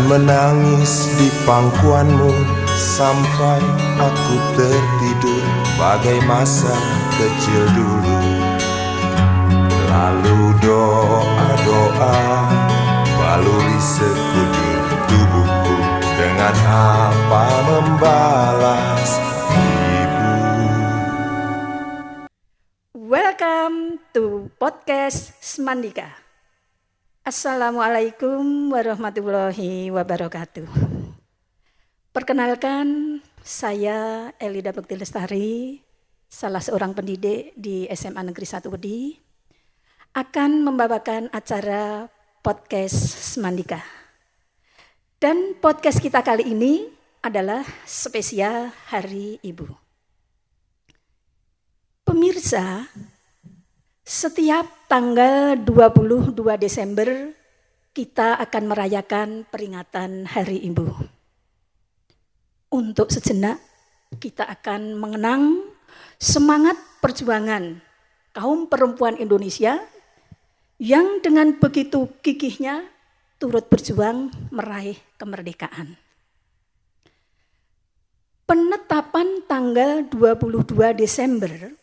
menangis di pangkuanmu sampai aku tertidur bagai masa kecil dulu. Lalu doa-doa baluri sekujur tubuhku dengan apa membalas ibu. Welcome to podcast Semandika. Assalamualaikum warahmatullahi wabarakatuh. Perkenalkan, saya Elida Bekti Lestari, salah seorang pendidik di SMA Negeri 1 Wedi, akan membawakan acara podcast Semandika. Dan podcast kita kali ini adalah spesial Hari Ibu. Pemirsa, setiap tanggal 22 Desember kita akan merayakan peringatan Hari Ibu. Untuk sejenak kita akan mengenang semangat perjuangan kaum perempuan Indonesia yang dengan begitu gigihnya turut berjuang meraih kemerdekaan. Penetapan tanggal 22 Desember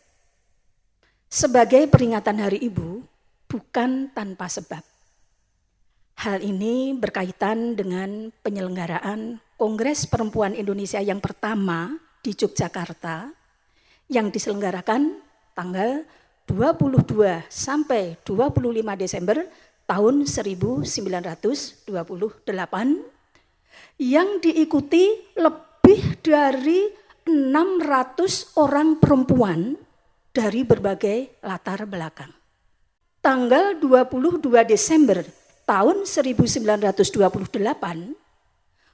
sebagai peringatan Hari Ibu bukan tanpa sebab. Hal ini berkaitan dengan penyelenggaraan Kongres Perempuan Indonesia yang pertama di Yogyakarta yang diselenggarakan tanggal 22 sampai 25 Desember tahun 1928 yang diikuti lebih dari 600 orang perempuan dari berbagai latar belakang. Tanggal 22 Desember tahun 1928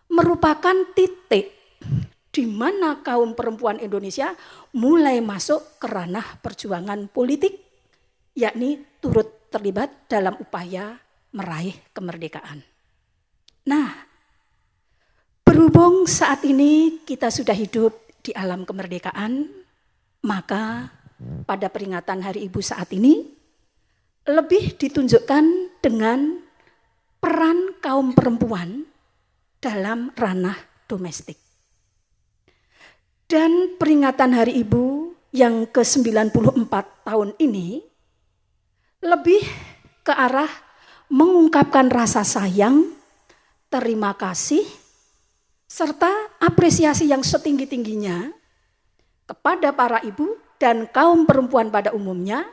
merupakan titik di mana kaum perempuan Indonesia mulai masuk ke ranah perjuangan politik, yakni turut terlibat dalam upaya meraih kemerdekaan. Nah, berhubung saat ini kita sudah hidup di alam kemerdekaan, maka pada peringatan Hari Ibu saat ini lebih ditunjukkan dengan peran kaum perempuan dalam ranah domestik. Dan peringatan Hari Ibu yang ke-94 tahun ini lebih ke arah mengungkapkan rasa sayang, terima kasih, serta apresiasi yang setinggi-tingginya kepada para ibu dan kaum perempuan pada umumnya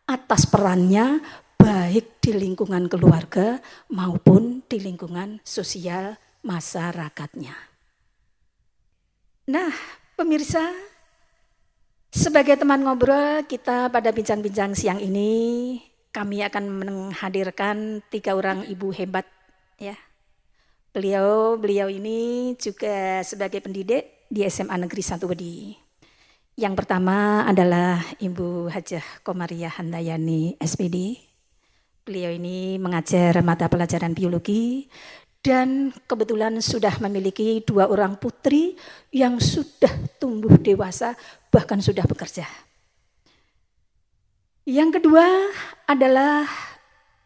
atas perannya baik di lingkungan keluarga maupun di lingkungan sosial masyarakatnya. Nah, pemirsa, sebagai teman ngobrol kita pada bincang-bincang siang ini, kami akan menghadirkan 3 orang ibu hebat ya. Beliau ini juga sebagai pendidik di SMA Negeri 1 Wedi. Yang pertama adalah Ibu Hajah Komariah Handayani SPD. Beliau ini mengajar mata pelajaran biologi dan kebetulan sudah memiliki 2 orang putri yang sudah tumbuh dewasa bahkan sudah bekerja. Yang kedua adalah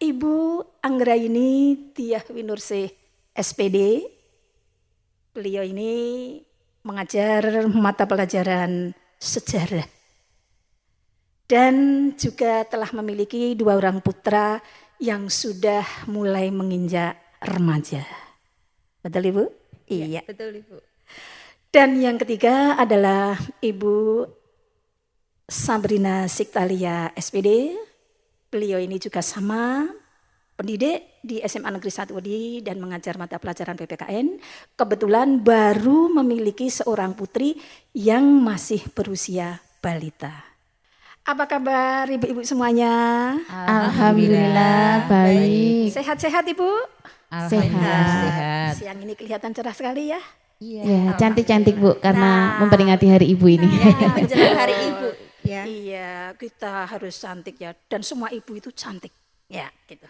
Ibu Anggraini Tiah Winursih SPD. Beliau ini mengajar mata pelajaran sejarah dan juga telah memiliki 2 orang putra yang sudah mulai menginjak remaja. Betul Ibu? Iya. Betul Ibu. Dan yang ketiga adalah Ibu Sabrina Siktalia SPD. Beliau ini juga sama pendidik di SMA Negeri 1 Wedi dan mengajar mata pelajaran PPKN. Kebetulan baru memiliki seorang putri yang masih berusia balita. Apa kabar ibu-ibu semuanya? Alhamdulillah baik. Sehat-sehat Ibu? Sehat. Siang ini kelihatan cerah sekali ya? Iya, cantik-cantik Bu karena memperingati Hari Ibu ini. Menjelang Hari Ibu. Ya. Iya, kita harus cantik ya. Dan semua ibu itu cantik. Ya, gitu.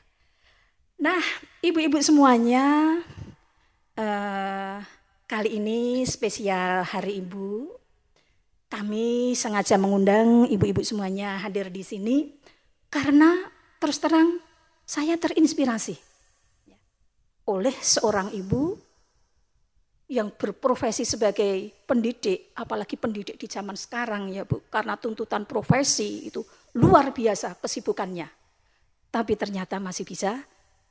Nah, ibu-ibu semuanya, kali ini spesial Hari Ibu. Kami sengaja mengundang ibu-ibu semuanya hadir di sini karena terus terang saya terinspirasi oleh seorang ibu yang berprofesi sebagai pendidik, apalagi pendidik di zaman sekarang ya Bu, karena tuntutan profesi itu luar biasa kesibukannya. Tapi ternyata masih bisa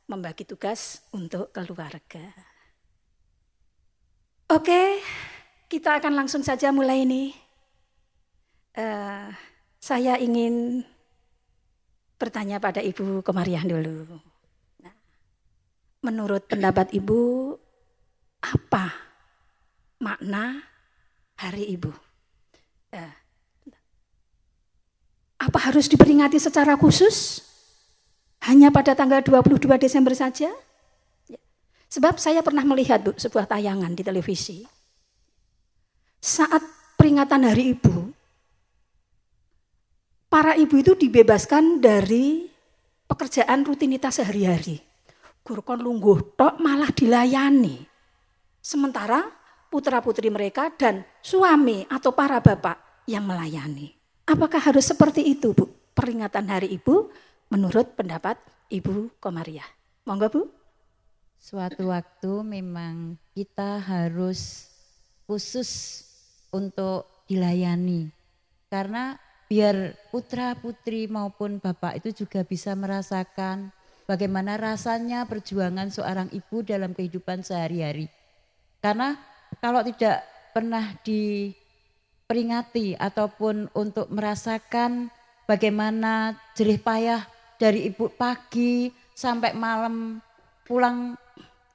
membagi tugas untuk keluarga. Oke, kita akan langsung saja mulai nih. Saya ingin bertanya pada Ibu Komariah dulu. Nah, menurut pendapat Ibu, apa makna Hari Ibu? Apa harus diperingati secara khusus? Hanya pada tanggal 22 Desember saja? Sebab saya pernah melihat Bu, sebuah tayangan di televisi. Saat peringatan Hari Ibu, para ibu itu dibebaskan dari pekerjaan rutinitas sehari-hari. Gurkon lungguh tok malah dilayani. Sementara putra-putri mereka dan suami atau para bapak yang melayani. Apakah harus seperti itu Bu, peringatan Hari Ibu menurut pendapat Ibu Komariah? Monggo Bu. Suatu waktu memang kita harus khusus untuk dilayani. Karena biar putra-putri maupun bapak itu juga bisa merasakan bagaimana rasanya perjuangan seorang ibu dalam kehidupan sehari-hari. Karena kalau tidak pernah diperingati ataupun untuk merasakan bagaimana jerih payah dari ibu pagi sampai malam pulang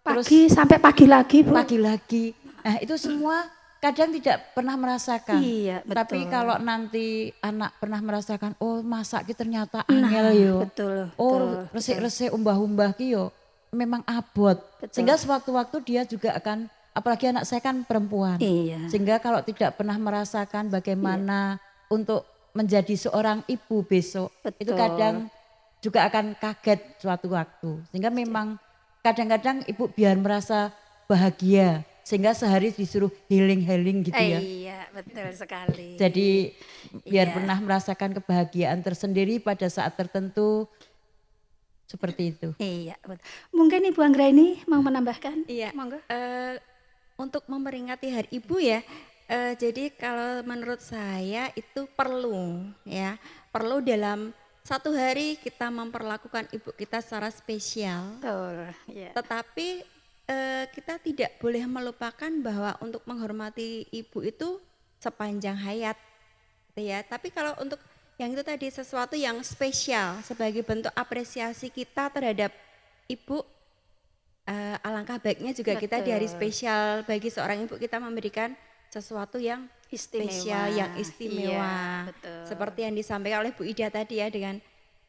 Pagi sampai pagi lagi Bu. pagi lagi. Nah itu semua kadang tidak pernah merasakan. Iya, betul. Tapi kalau nanti anak pernah merasakan, oh masak ki ternyata Nah, angel yo. betul, Oh betul, resik-resik umbah-umbah ki yo memang abot. Betul. Sehingga sewaktu-waktu dia juga akan, apalagi anak saya kan perempuan. Iya. Sehingga kalau tidak pernah merasakan bagaimana untuk menjadi seorang ibu besok, itu Betul. kadang juga akan kaget suatu waktu. Sehingga memang kadang-kadang ibu biar merasa bahagia, sehingga sehari disuruh healing-healing gitu ya. Iya, betul sekali. Jadi biar Iya. pernah merasakan kebahagiaan tersendiri pada saat tertentu, seperti itu. Iya, betul. Mungkin Ibu Anggraini mau menambahkan? Iya. Monggo. Untuk memperingati Hari Ibu ya, jadi kalau menurut saya itu perlu ya, perlu dalam satu hari kita memperlakukan ibu kita secara spesial. Betul, iya. Tetapi kita tidak boleh melupakan bahwa untuk menghormati ibu itu sepanjang hayat, gitu ya. Tapi kalau untuk yang itu tadi sesuatu yang spesial sebagai bentuk apresiasi kita terhadap ibu, alangkah baiknya juga kita di hari Betul. spesial bagi seorang ibu kita memberikan sesuatu yang Istimewa. spesial, yang istimewa. Iya, betul. Seperti yang disampaikan oleh Bu Ida tadi ya, dengan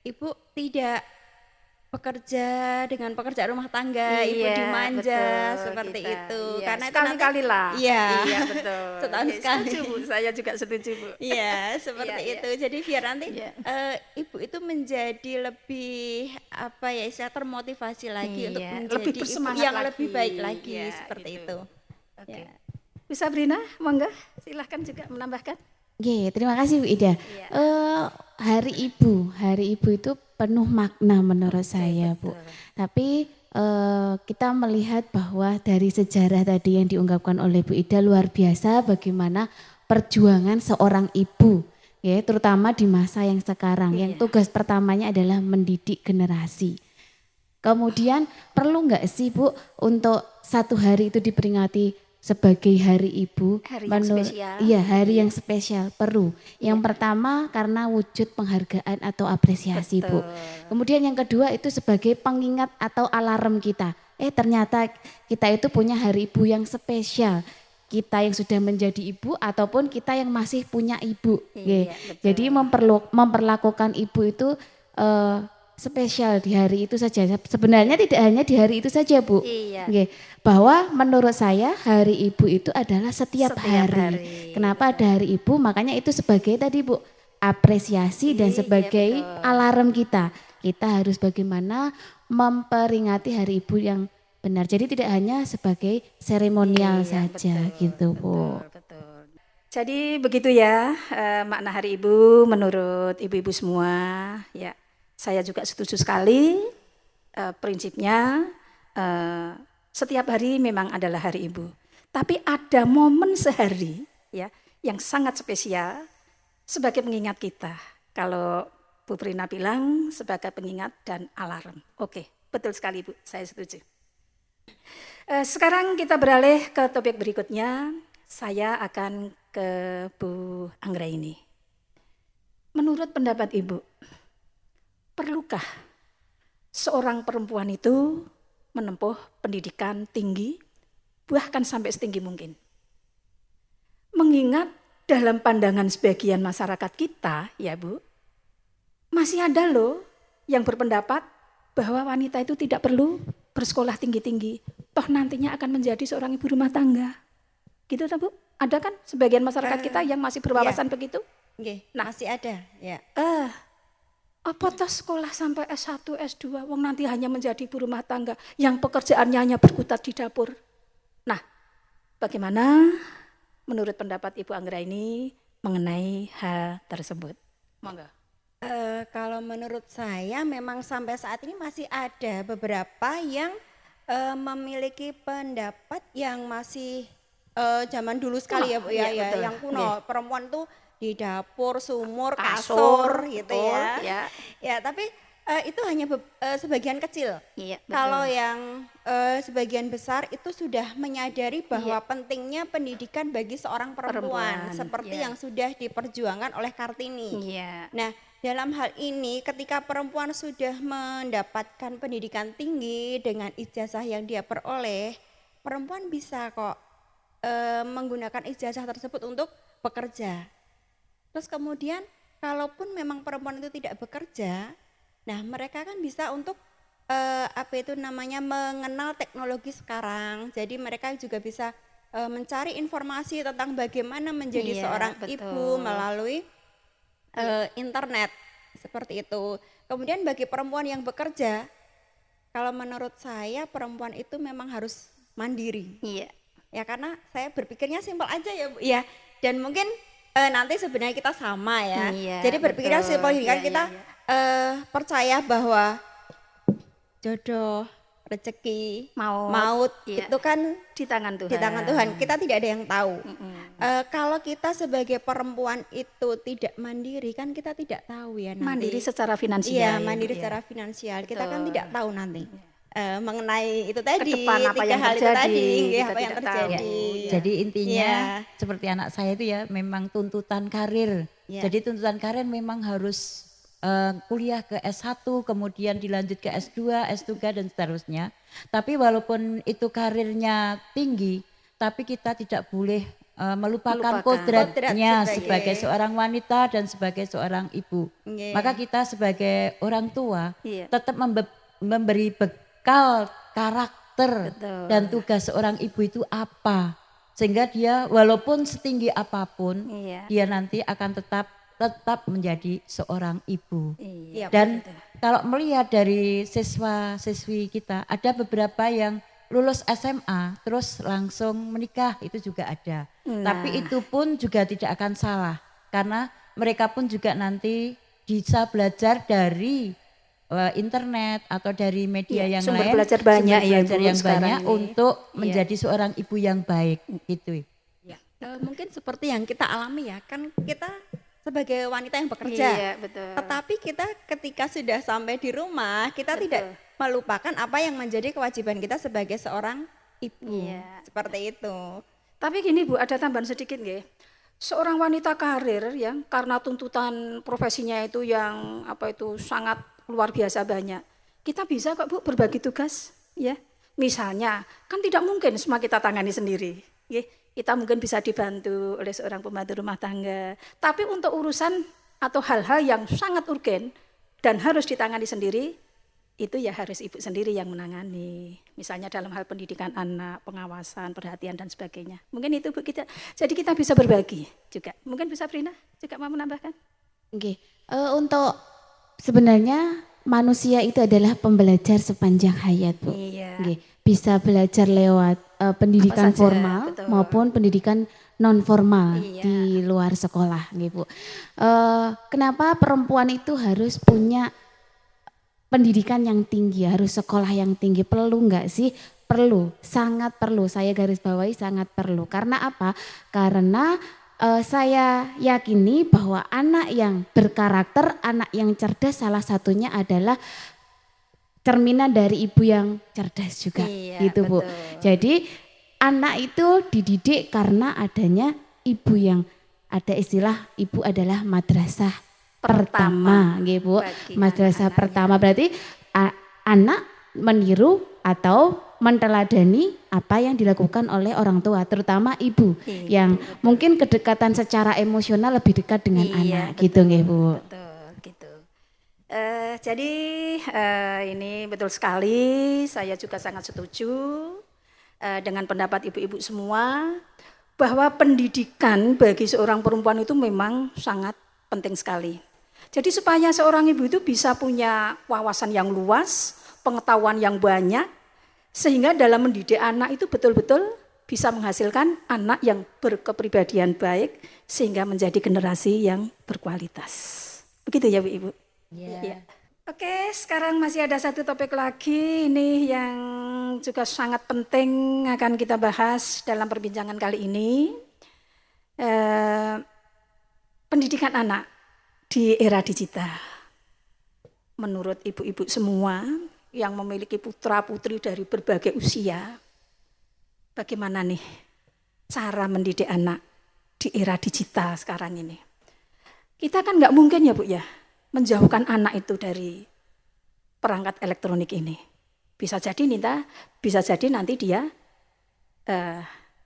ibu tidak bekerja dengan pekerjaan rumah tangga, ibu Iya, dimanja betul, seperti kita. itu. Iya, Karena itu sekali-kali nanti- lah. Iya. Iya, betul. Setahun Iya, sekali. Setuju Bu, saya juga setuju Bu. Iya, seperti Iya, itu. Jadi biar nanti Iya. ibu itu menjadi lebih apa ya, istilah termotivasi lagi untuk Iya, menjadi lebih ibu bersemangat yang lagi. lebih baik lagi Iya, seperti gitu. itu. Oke. Ya. Bu Sabrina, monggo silahkan juga menambahkan. Oke, terima kasih Bu Ida. Iya. Hari Ibu itu penuh makna menurut saya Bu. Tapi kita melihat bahwa dari sejarah tadi yang diungkapkan oleh Bu Ida luar biasa bagaimana perjuangan seorang ibu, ya terutama di masa yang sekarang, yang Iya. tugas pertamanya adalah mendidik generasi. Kemudian perlu nggak sih Bu untuk satu hari itu diperingati sebagai Hari Ibu? Hari yang spesial. Iya, hari yang spesial perlu. Yang pertama karena wujud penghargaan atau apresiasi Bu. Betul. Kemudian yang kedua itu sebagai pengingat atau alarm kita. Ternyata kita itu punya Hari Ibu yang spesial. Kita yang sudah menjadi ibu ataupun kita yang masih punya ibu. Iya, betul. Jadi memperlakukan ibu itu spesial di hari itu saja. Sebenarnya tidak hanya di hari itu saja Bu. Iya. Oke, bahwa menurut saya Hari Ibu itu adalah setiap Setiap hari. hari. Kenapa ada Hari Ibu? Makanya itu sebagai tadi Bu apresiasi dan Iya, sebagai betul. alarm kita. Kita harus bagaimana memperingati Hari Ibu yang benar. Jadi tidak hanya sebagai seremonial Iya, saja betul, gitu Bu. Betul. Jadi begitu ya makna Hari Ibu menurut ibu-ibu semua. Ya, saya juga setuju sekali prinsipnya Setiap hari memang adalah hari ibu. Tapi ada momen sehari ya yang sangat spesial sebagai pengingat kita. Kalau Bu Prina bilang sebagai pengingat dan alarm. Oke, betul sekali Bu, saya setuju. Sekarang kita beralih ke topik berikutnya. Saya akan ke Bu Anggraini. Menurut pendapat Ibu, perlukah seorang perempuan itu menempuh pendidikan tinggi, bahkan sampai setinggi mungkin? Mengingat dalam pandangan sebagian masyarakat kita, ya Bu, masih ada loh yang berpendapat bahwa wanita itu tidak perlu bersekolah tinggi-tinggi, toh nantinya akan menjadi seorang ibu rumah tangga. Gitu tak Bu? Ada kan sebagian masyarakat kita yang masih berwawasan begitu? Nah, masih ada, ya. Apa toh sekolah sampai S1, S2, wong nanti hanya menjadi ibu rumah tangga yang pekerjaannya hanya berkutat di dapur. Nah, bagaimana menurut pendapat Ibu Anggraini mengenai hal tersebut? Monggo. Kalau menurut saya memang sampai saat ini masih ada beberapa yang memiliki pendapat yang masih zaman dulu sekali ya Bu ya, iya, betul. yang kuno. Perempuan tuh di dapur, sumur, Kasur, kasur gitu betul, ya. ya. Ya, tapi itu hanya sebagian kecil. Iya, betul. Kalau yang sebagian besar itu sudah menyadari bahwa pentingnya pendidikan bagi seorang perempuan, seperti yang sudah diperjuangkan oleh Kartini. Iya. Nah, dalam hal ini ketika perempuan sudah mendapatkan pendidikan tinggi dengan ijazah yang dia peroleh, perempuan bisa kok menggunakan ijazah tersebut untuk bekerja. Terus kemudian kalaupun memang perempuan itu tidak bekerja, nah mereka kan bisa untuk mengenal teknologi sekarang. Jadi mereka juga bisa mencari informasi tentang bagaimana menjadi seorang ibu melalui internet seperti itu. Kemudian bagi perempuan yang bekerja, kalau menurut saya perempuan itu memang harus mandiri. Iya. Ya karena saya berpikirnya simpel aja ya Bu. Ya, dan mungkin nanti sebenarnya kita sama ya. Iya, jadi berpikirnya betul. simpel kan kita percaya bahwa jodoh, rezeki, maut itu kan di tangan Tuhan. Di tangan Tuhan. Kita tidak ada yang tahu. Kalau kita sebagai perempuan itu tidak mandiri kan kita tidak tahu ya nanti. Mandiri secara finansial. Iya, mandiri secara finansial. Kita kan tidak tahu nanti. Mengenai itu tadi, Kedepan apa yang hal terjadi, itu tadi, kita apa yang tidak terjadi. tahu. Jadi intinya seperti anak saya itu ya memang tuntutan karir. Jadi tuntutan karir memang harus kuliah ke S1, kemudian dilanjut ke S2, S3 dan seterusnya. Tapi walaupun itu karirnya tinggi, tapi kita tidak boleh melupakan kodratnya sebagai seorang wanita dan sebagai seorang ibu. Maka kita sebagai orang tua tetap memberi bekal karakter dan tugas seorang ibu itu apa. Sehingga dia walaupun setinggi apapun, dia nanti akan tetap menjadi seorang ibu. Dan kalau melihat dari siswa-siswi kita, ada beberapa yang lulus SMA terus langsung menikah, itu juga ada. Tapi itu pun juga tidak akan salah, karena mereka pun juga nanti bisa belajar dari internet atau dari media yang sumber lain, belajar banyak yang banyak untuk menjadi seorang ibu yang baik gitu. Mungkin seperti yang kita alami ya, kan kita sebagai wanita yang bekerja, tetapi kita ketika sudah sampai di rumah kita tidak melupakan apa yang menjadi kewajiban kita sebagai seorang ibu, seperti itu. Tapi gini Bu, ada tambahan sedikit nggih. Seorang wanita karir ya, karena tuntutan profesinya itu yang sangat luar biasa banyak. Kita bisa kok Bu berbagi tugas ya. Misalnya, kan tidak mungkin semua kita tangani sendiri. Ya. Kita mungkin bisa dibantu oleh seorang pembantu rumah tangga. Tapi untuk urusan atau hal-hal yang sangat urgen dan harus ditangani sendiri, itu ya harus ibu sendiri yang menangani. Misalnya dalam hal pendidikan anak, pengawasan, perhatian dan sebagainya. Mungkin itu Bu kita. Jadi kita bisa berbagi juga. Mungkin bisa Prina juga mau menambahkan? Oke. Untuk sebenarnya manusia itu adalah pembelajar sepanjang hayat, Bu. Oke. Bisa belajar lewat pendidikan formal maupun pendidikan non formal di luar sekolah, Bu. Kenapa perempuan itu harus punya pendidikan yang tinggi, harus sekolah yang tinggi? Perlu enggak sih perlu, sangat perlu. Saya garis bawahi sangat perlu. Karena apa? Karena saya yakini bahwa anak yang berkarakter, anak yang cerdas salah satunya adalah cerminan dari ibu yang cerdas juga, Iya, gitu Bu. betul. Jadi anak itu dididik karena adanya ibu yang ada istilah ibu adalah madrasah pertama, gitu Bu. bagi Madrasah anak-anaknya. pertama berarti anak meniru atau menteladani apa yang dilakukan oleh orang tua, terutama ibu Ibu, yang mungkin kedekatan secara emosional lebih dekat dengan Iya, anak, gitu nggih Bu. Betul, gitu. Jadi ini betul sekali, saya juga sangat setuju dengan pendapat ibu-ibu semua bahwa pendidikan bagi seorang perempuan itu memang sangat penting sekali. Jadi supaya seorang ibu itu bisa punya wawasan yang luas, pengetahuan yang banyak, sehingga dalam mendidik anak itu betul-betul bisa menghasilkan anak yang berkepribadian baik sehingga menjadi generasi yang berkualitas. Begitu ya Bu Ibu? Ya. Oke, sekarang masih ada satu topik lagi ini yang juga sangat penting akan kita bahas dalam perbincangan kali ini. Pendidikan anak di era digital. Menurut ibu-ibu semua yang memiliki putra-putri dari berbagai usia, bagaimana nih cara mendidik anak di era digital sekarang ini? Kita kan nggak mungkin ya Bu ya, menjauhkan anak itu dari perangkat elektronik ini. Bisa jadi nanti dia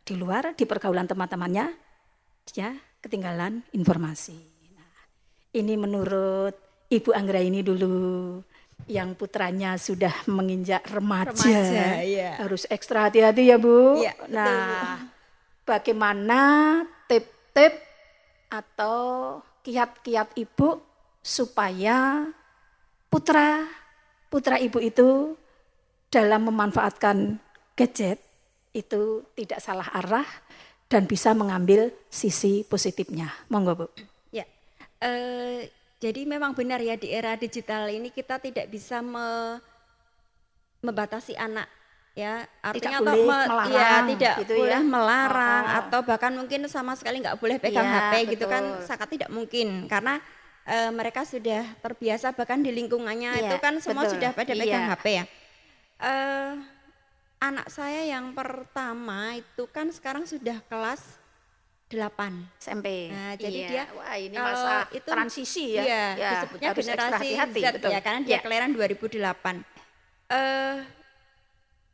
di luar, di pergaulan teman-temannya, dia ketinggalan informasi. Nah, ini menurut Ibu Anggra ini dulu, yang putranya sudah menginjak remaja, iya. harus ekstra hati-hati ya Bu. Iya, betul, Nah, bagaimana tip-tip atau kiat-kiat ibu supaya putra ibu itu dalam memanfaatkan gadget itu tidak salah arah dan bisa mengambil sisi positifnya. Monggo Bu. Ya, jadi memang benar ya di era digital ini kita tidak bisa membatasi anak ya, artinya Tidak boleh melarang, tidak gitu boleh ya. melarang Oh. atau bahkan mungkin sama sekali nggak boleh pegang Iya, HP gitu kan, betul. sangat tidak mungkin karena mereka sudah terbiasa bahkan di lingkungannya Iya, itu kan semua betul. sudah pada pegang Iya. HP ya. Anak saya yang pertama itu kan sekarang sudah kelas 8. SMP. Nah, jadi Iya. dia Wah, ini kalau masa itu transisi ya. Iya, Ya, disebutnya harus ekstra generasi hati-hati, Z betul. ya, karena dia Ya. kelahiran 2008.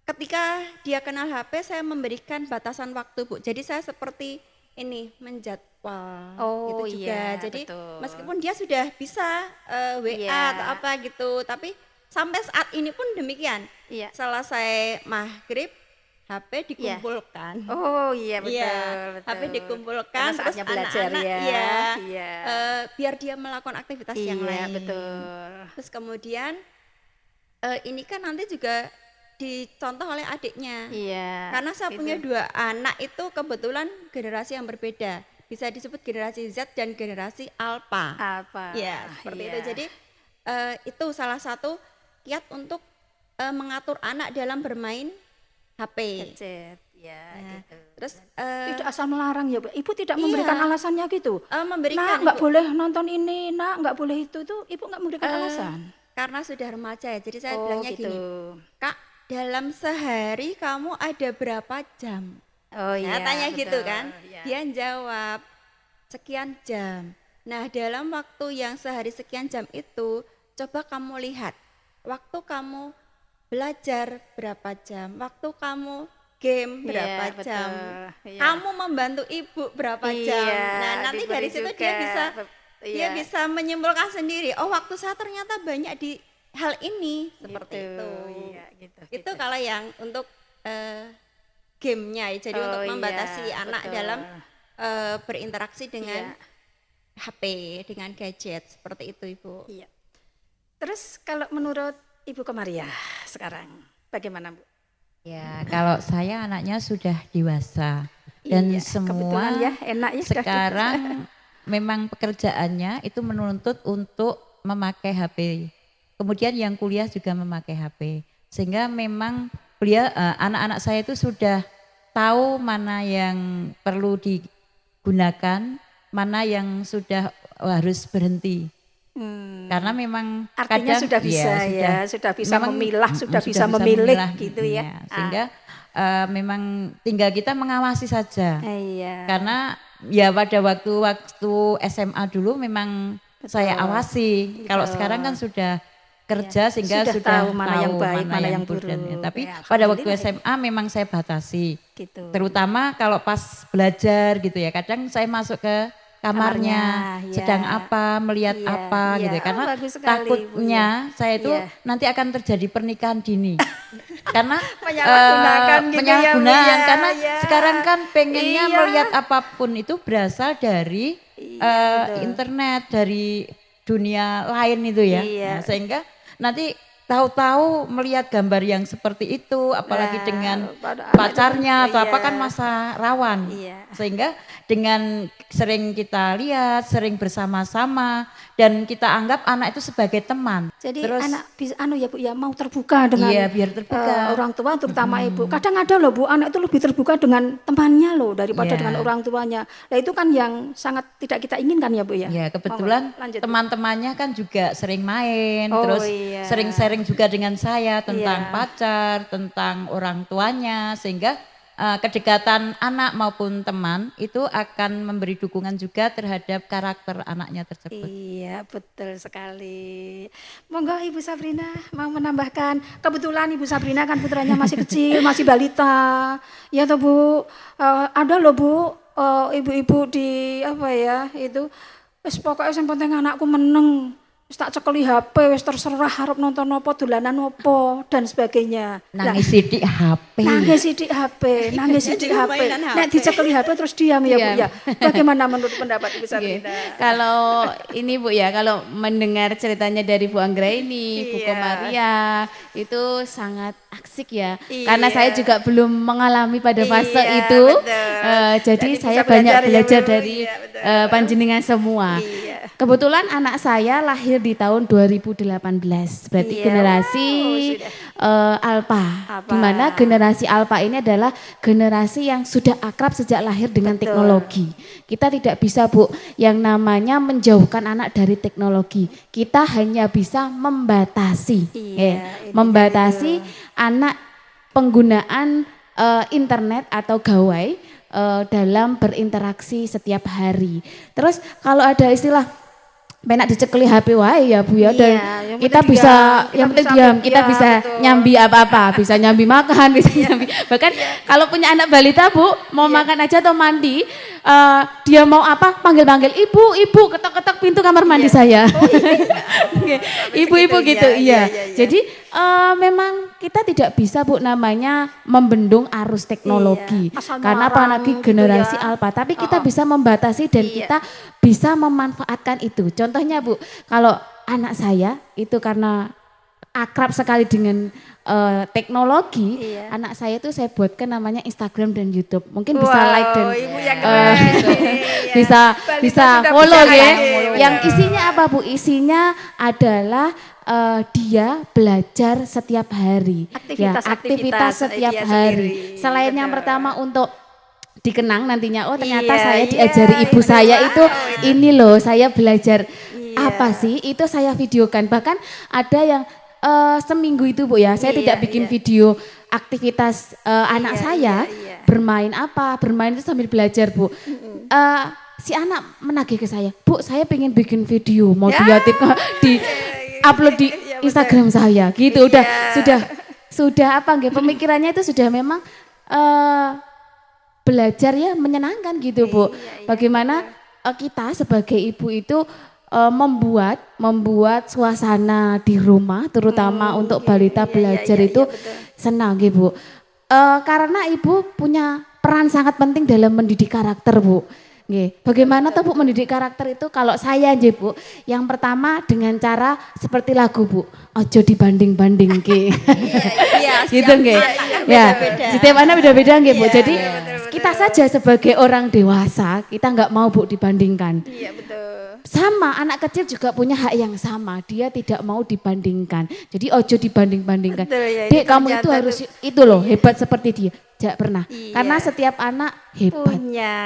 Ketika dia kenal HP, saya memberikan batasan waktu, Bu. Jadi saya seperti ini menjadwal Oh, gitu juga. iya, Jadi betul. meskipun dia sudah bisa WA Iya. atau apa gitu, tapi sampai saat ini pun demikian. Iya. Selesai maghrib, HP dikumpulkan. Oh iya betul, Iya, betul. HP dikumpulkan Karena terus saatnya belajar anak-anak ya. iya, Iya. biar dia melakukan aktivitas yang Iya, lain. betul. Terus kemudian ini kan nanti juga dicontoh oleh adiknya. Iya. Karena saya gitu. punya 2 anak itu kebetulan generasi yang berbeda. Bisa disebut generasi Z dan generasi Alpha. Apa? Ya, seperti Iya. itu. Jadi itu salah satu kiat untuk mengatur anak dalam bermain HP. Gadget, ya Nah, gitu. terus Tidak asal melarang ya Bu. Ibu tidak Iya. memberikan alasannya gitu. memberikan Nak nggak Bu. boleh nonton ini, nak nggak boleh itu tuh. Ibu nggak memberikan alasan. Karena sudah remaja ya. Jadi saya Oh bilangnya gitu. gini, Kak, dalam sehari kamu ada berapa jam? Oh iya. Nah, tanya gitu betul. kan. Iya. Dia jawab sekian jam. Nah, dalam waktu yang sehari sekian jam itu, coba kamu lihat waktu kamu belajar berapa jam, waktu kamu game berapa Iya, jam, betul. Iya. kamu membantu ibu berapa jam. Iya, Nah, nanti dari diberi situ juga. dia Iya. bisa menyimpulkan sendiri. Oh, waktu saya ternyata banyak di hal ini seperti Gitu, itu. iya, gitu, Itu gitu. kalau yang untuk gamenya ya. Jadi Oh, untuk iya, membatasi anak betul. dalam berinteraksi dengan Iya. HP, dengan gadget seperti itu, Ibu. Iya. Terus kalau menurut Ibu Komaria sekarang bagaimana Bu? Ya, kalau saya anaknya sudah dewasa dan Iya, semua kebetulan ya, enak ya sudah sekarang memang pekerjaannya itu menuntut untuk memakai HP. Kemudian yang kuliah juga memakai HP. Sehingga memang beliau anak-anak saya itu sudah tahu mana yang perlu digunakan, mana yang sudah harus berhenti. Karena memang Artinya kadang sudah bisa sudah bisa memang, memilah, sudah bisa bisa memilih memilah, gitu ya. Sehingga memang tinggal kita mengawasi saja. Iya. Karena ya pada waktu SMA dulu memang saya awasi. Kalau sekarang kan sudah kerja sehingga Sudah sudah tahu mana yang baik, mana yang buruk. Tapi Ya, pada waktu alhamdulillah. SMA memang saya batasi. Gitu. Terutama kalau pas belajar gitu ya. Kadang saya masuk ke kamarnya, Kamarnya, sedang ya. apa, melihat Iya, apa iya. gitu ya. Karena Oh, bagus sekali, takutnya Bu, ya. saya itu Iya. nanti akan terjadi pernikahan dini. Karena Menyalahgunakan gitu ya, Bu, penyalahgunaan. ya. Karena Ya. sekarang kan pengennya Iya. melihat apapun itu berasal dari Iya, betul. internet, dari dunia lain itu ya. Iya. Nah, sehingga nanti tahu-tahu melihat gambar yang seperti itu, apalagi Nah, dengan pada anak pacarnya itu, atau apa iya. kan masa rawan. Iya. Sehingga dengan sering kita lihat, sering bersama-sama dan kita anggap anak itu sebagai teman. Jadi Terus anak bisa ya Bu ya mau terbuka dengan iya, biar terbuka. orang tua terutama ibu. Kadang ada loh Bu anak itu lebih terbuka dengan temannya loh daripada Iya. dengan orang tuanya. Nah itu kan yang sangat tidak kita inginkan ya Bu ya. Ya kebetulan Monggo, lanjut, Bu. teman-temannya kan juga sering main, Oh, terus iya. sering sharing juga dengan saya tentang Iya. pacar, tentang orang tuanya, sehingga kedekatan anak maupun teman itu akan memberi dukungan juga terhadap karakter anaknya tersebut. Iya betul sekali. Monggo Ibu Sabrina mau menambahkan. Kebetulan Ibu Sabrina kan putranya masih kecil, masih balita. Ya toh Bu, ada loh Bu, ibu-ibu di apa ya itu. Wis pokoknya yang penting anakku meneng. Wis tak cekeli HP, wis terserah harap nonton apa, dolanan apa dan sebagainya. Lah, Nangis sidik HP. nangis sidik HP, nangis sidik HP. Mainan Nek HP. dicekeli HP terus diam ya Bu ya. Diam. Bagaimana menurut pendapat Ibu Oke. Sabrina? Kalau ini Bu ya, kalau mendengar ceritanya dari Bu Anggra ini, Bu Iya. Komaria, itu sangat asik ya. Iya. Karena saya juga belum mengalami pada fase Iya, itu. betul. Jadi Jadi saya bisa banyak belajar ya, belajar Bu. dari Iya, betul. panjenengan semua. Iya. Kebetulan anak saya lahir di tahun 2018, berarti Iya. generasi Alpha. Alpha. Di mana generasi Alpha ini adalah generasi yang sudah akrab sejak lahir dengan Betul. teknologi. Kita tidak bisa Bu yang namanya menjauhkan anak dari teknologi. Kita hanya bisa membatasi, Iya, ini membatasi anak penggunaan internet atau gawai dalam berinteraksi setiap hari. Terus kalau ada istilah penak dicekeli HP wae ya Bu ya, dan Iya, yang kita penting bisa diam, yang penting kita diam, bisa kita diam, bisa betul. nyambi apa-apa, bisa nyambi makan, bisa nyambi. Bahkan kalau punya anak balita Bu, mau makan aja atau mandi, dia mau apa panggil-panggil ibu, ketok-ketok pintu kamar mandi saya. Oke, ibu-ibu segitu, gitu, iya, iya. iya, iya. Jadi memang kita tidak bisa Bu namanya membendung arus teknologi. Iya, asal Karena melarang apalagi gitu generasi ya. Alpha, tapi kita bisa membatasi dan Iya. kita bisa memanfaatkan itu. Contohnya Bu, kalau anak saya itu karena akrab sekali dengan teknologi, Iya. anak saya itu saya buatkan namanya Instagram dan YouTube. Mungkin bisa Wow, like dan Ibu yang keren ini, ya. bisa Balita bisa sudah follow bicara ya. lagi, Yang benar. isinya apa Bu? Isinya adalah dia belajar setiap hari. Aktivitas setiap dia hari. sendiri, Selain yang benar. pertama untuk dikenang nantinya, oh ternyata Iya, saya iya, diajari ibu itu, saya wow, itu ini loh, saya belajar Iya. apa sih? Itu saya videokan. Bahkan ada yang seminggu itu Bu ya, saya Iya, tidak bikin iya. video aktivitas anak Iya, saya iya. bermain apa, bermain itu sambil belajar Bu. Si anak menagih ke saya, Bu saya pengen bikin video, mau Ya. di upload di Iya, betul. Instagram saya, gitu. Iya. Sudah apa nggih, pemikirannya itu sudah memang belajar ya menyenangkan gitu Bu. Iya, Bagaimana kita sebagai ibu itu membuat suasana di rumah, terutama untuk balita belajar iya, itu betul. senang gitu Bu. Karena ibu punya peran sangat penting dalam mendidik karakter Bu. Nggih. Bagaimana tuh Bu mendidik karakter itu? Kalau saya nggih Bu, yang pertama dengan cara seperti lagu Bu, ojo dibanding-banding nggih. Iya, Gitu nggih. Ya, beda-beda. setiap anak beda-beda nggih Bu. Iya, Jadi betul, kita saja sebagai orang dewasa, kita nggak mau Bu dibandingkan. Iya betul. sama, anak kecil juga punya hak yang sama. Dia tidak mau dibandingkan. Jadi ojo dibanding-bandingkan. Betul ya, Dek, ini kamu itu ternyata harus itu loh, hebat seperti dia. Tidak pernah. Iya. Karena setiap anak hebat.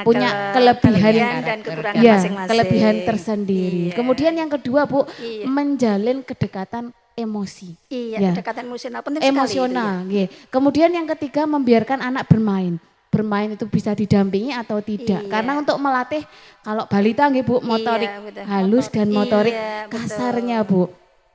punya kelebihan dan kekurangan ya, masing-masing. kelebihan tersendiri. Iya. Kemudian yang kedua, Bu, Iya. menjalin kedekatan emosi. Iya, Ya. kedekatan emosional penting sekali itu ya. Emosional. Nggih. Kemudian yang ketiga, membiarkan anak bermain. Bermain itu bisa didampingi atau tidak. Iya. Karena untuk melatih kalau balita nggih Bu, motorik Iya, betul. halus dan motorik Iya, betul. kasarnya Bu.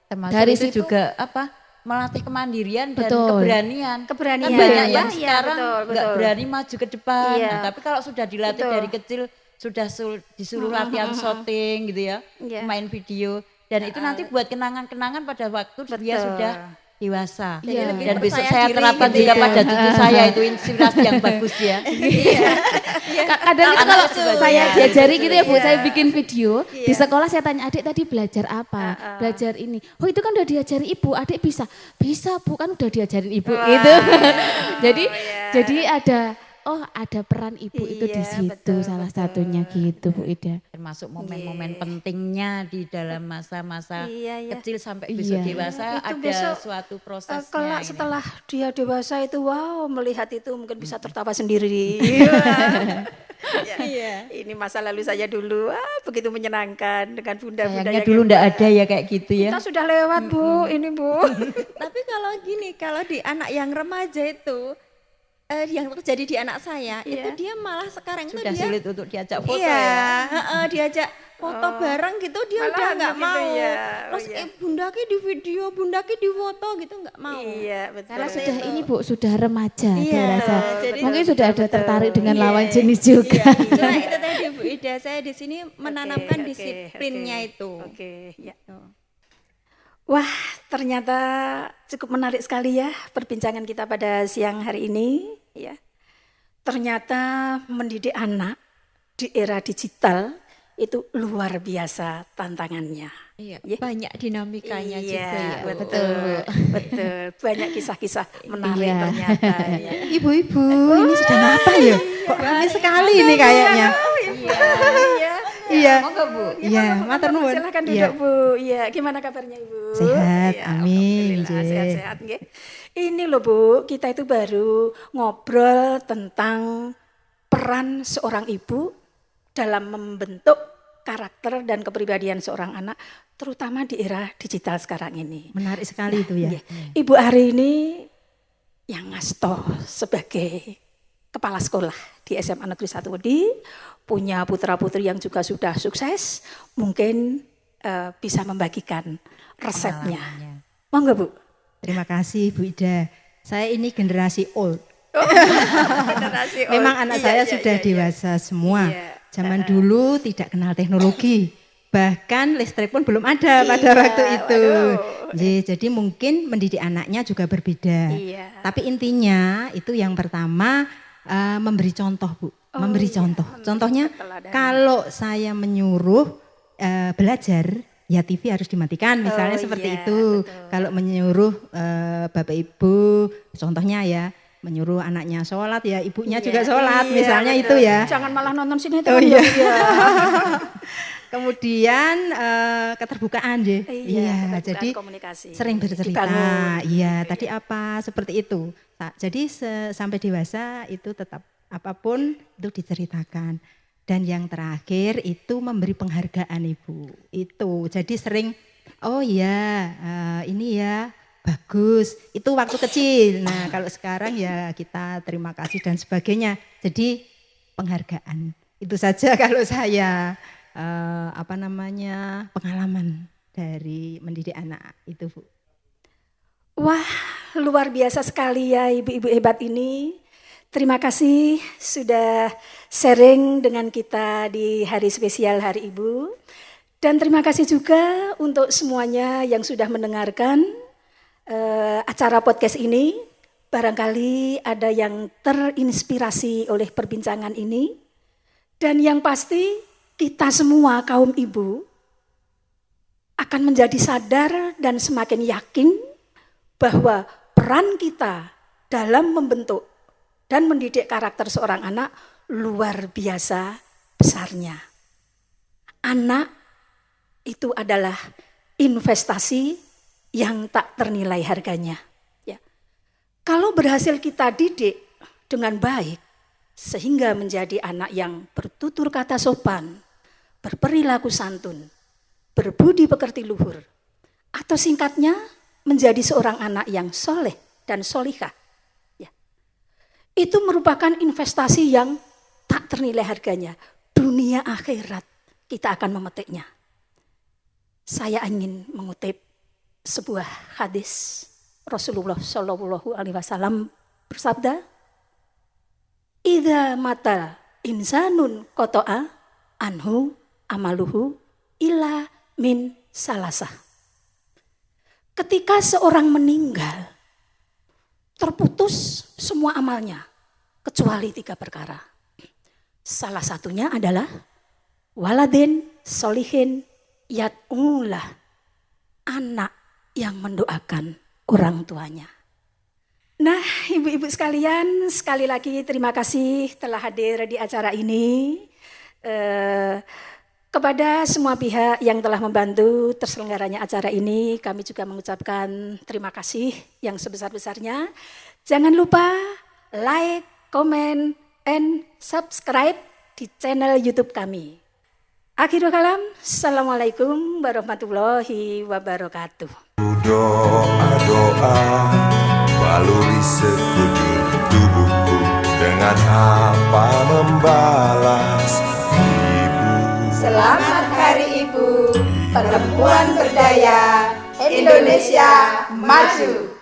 Termasuk Dari itu situ- juga apa? Melatih kemandirian dan Betul. keberanian. Keberanian, Kan banyak iya, yang iya, sekarang betul, nggak betul. berani maju ke depan. Iya. Nah, tapi kalau sudah dilatih Betul. dari kecil, sudah disuruh latihan shooting gitu ya, Iya. main video. Dan itu nanti buat kenangan-kenangan pada waktu dia Betul. sudah dewasa. Jadi lebih Dan besok percaya saya diri terapkan gitu juga ya. pada cucu saya, itu inspirasi yang bagus ya. Kadang itu kalau Anak kecil, saya ya. diajari gitu ya Bu, Iya. saya bikin video. Di Iya. sekolah saya tanya, adik tadi belajar apa? Belajar ini. Oh itu kan udah diajari ibu, adik bisa. Bisa Bu, kan udah diajarin ibu gitu. jadi ada peran ibu itu di Iya, situ betul, salah betul. satunya gitu Bu Ida. Termasuk momen-momen pentingnya di dalam masa-masa Iya, iya. kecil sampai besok Iya. dewasa Itu ada besok, suatu prosesnya. kelak gitu. setelah dia dewasa itu, wow, melihat itu mungkin bisa tertawa sendiri. Iya. Ini masa lalu saya dulu, begitu menyenangkan dengan bunda-bunda Sayangnya yang dulu ndak hebat. ada ya kayak gitu ya. Kita sudah lewat Bu, ini Bu. Tapi kalau gini, kalau di anak yang remaja itu, yang terjadi di anak saya, itu Iya. dia malah sekarang Sudah itu dia, sulit untuk diajak foto iya, ya. diajak foto bareng gitu, dia Malah udah nggak begitu mau. ya, oh Terus iya. bundaki di video, bundaki di foto gitu nggak mau. Iya, betul. Karena sudah ini Bu, sudah remaja Iya, saya rasa. jadi- Mungkin sudah ada tertarik dengan Iya, lawan jenis juga. Cuma itu tadi Bu Ida, saya di sini menanamkan Oke, disiplinnya oke, itu. Oke, ya. Tuh. Wah, ternyata cukup menarik sekali ya perbincangan kita pada siang hari ini. Ya, ternyata mendidik anak di era digital itu luar biasa tantangannya. Iya, Ya. banyak dinamikanya Iya, juga ya. betul, betul. Banyak kisah-kisah menarik Iya. ternyata. Ya. Ibu-ibu, ini sedang apa ya? Kok rame sekali ini kayaknya? Iya. Iya. Monggo Bu. Iya, matur nuwun. Silakan Iya. duduk Bu. Iya, gimana kabarnya Ibu? Sehat, Iya, amin, alhamdulillah, Jeh. sehat-sehat nggih. Ini loh Bu, kita itu baru ngobrol tentang peran seorang ibu dalam membentuk karakter dan kepribadian seorang anak, terutama di era digital sekarang ini. Menarik sekali itu ya. Iya. Ibu hari ini yang ngasto sebagai kepala sekolah di SMA Negeri 1 Wedi, punya putra-putri yang juga sudah sukses, mungkin bisa membagikan resepnya. Monggo Bu. Terima kasih Bu Ida. Saya ini generasi old. Generasi old. Memang anak Iya, saya iya, sudah iya, iya. dewasa semua. Iya. Zaman dulu tidak kenal teknologi. Bahkan listrik pun belum ada pada Iya, waktu itu. waduh. Jadi mungkin mendidik anaknya juga berbeda. Iya. Tapi intinya itu yang pertama memberi contoh Bu. Memberi contoh. Contohnya keteladanan. kalau saya menyuruh belajar, ya TV harus dimatikan misalnya Oh, seperti iya, itu. betul. Kalau menyuruh Bapak Ibu, contohnya ya menyuruh anaknya sholat ya ibunya Iya, juga sholat iya, misalnya betul. itu ya. Jangan malah nonton sinetron. Oh iya. Iya. Kemudian keterbukaan deh. Iya, keterbukaan jadi komunikasi. sering bercerita. Dibangun. Iya, tadi apa seperti itu. Jadi sampai dewasa itu tetap apapun itu diceritakan. Dan yang terakhir itu memberi penghargaan Ibu. Itu. Jadi sering oh ya ini ya bagus. Itu waktu kecil. Nah, kalau sekarang ya kita terima kasih dan sebagainya. Jadi penghargaan. Itu saja kalau saya pengalaman dari mendidik anak itu Bu. Wah, luar biasa sekali ya ibu-ibu hebat ini. Terima kasih sudah sharing dengan kita di hari spesial Hari Ibu. Dan terima kasih juga untuk semuanya yang sudah mendengarkan acara podcast ini. Barangkali ada yang terinspirasi oleh perbincangan ini. Dan yang pasti kita semua kaum ibu akan menjadi sadar dan semakin yakin bahwa peran kita dalam membentuk dan mendidik karakter seorang anak luar biasa besarnya. Anak itu adalah investasi yang tak ternilai harganya. Ya. Kalau berhasil kita didik dengan baik, sehingga menjadi anak yang bertutur kata sopan, berperilaku santun, berbudi pekerti luhur, atau singkatnya menjadi seorang anak yang soleh dan solihah. Ya. Itu merupakan investasi yang tak ternilai harganya. Dunia akhirat kita akan memetiknya. Saya ingin mengutip sebuah hadis Rasulullah Shallallahu Alaihi Wasallam bersabda, "Idza mata insanun kotoa anhu amaluhu illa min salasah." Ketika seorang meninggal, terputus semua amalnya kecuali 3 perkara. Salah satunya adalah waladin solihin yat'ulah, anak yang mendoakan orang tuanya. Nah, ibu-ibu sekalian, sekali lagi terima kasih telah hadir di acara ini. Kepada semua pihak yang telah membantu terselenggaranya acara ini, kami juga mengucapkan terima kasih yang sebesar-besarnya. Jangan lupa like, comment, and subscribe di channel YouTube kami. Akhirul kalam, assalamualaikum warahmatullahi wabarakatuh. Doa-doa baluri sekujur tubuhku, dengan apa membalas ibu. Selamat Hari Ibu, perempuan berdaya, Indonesia maju.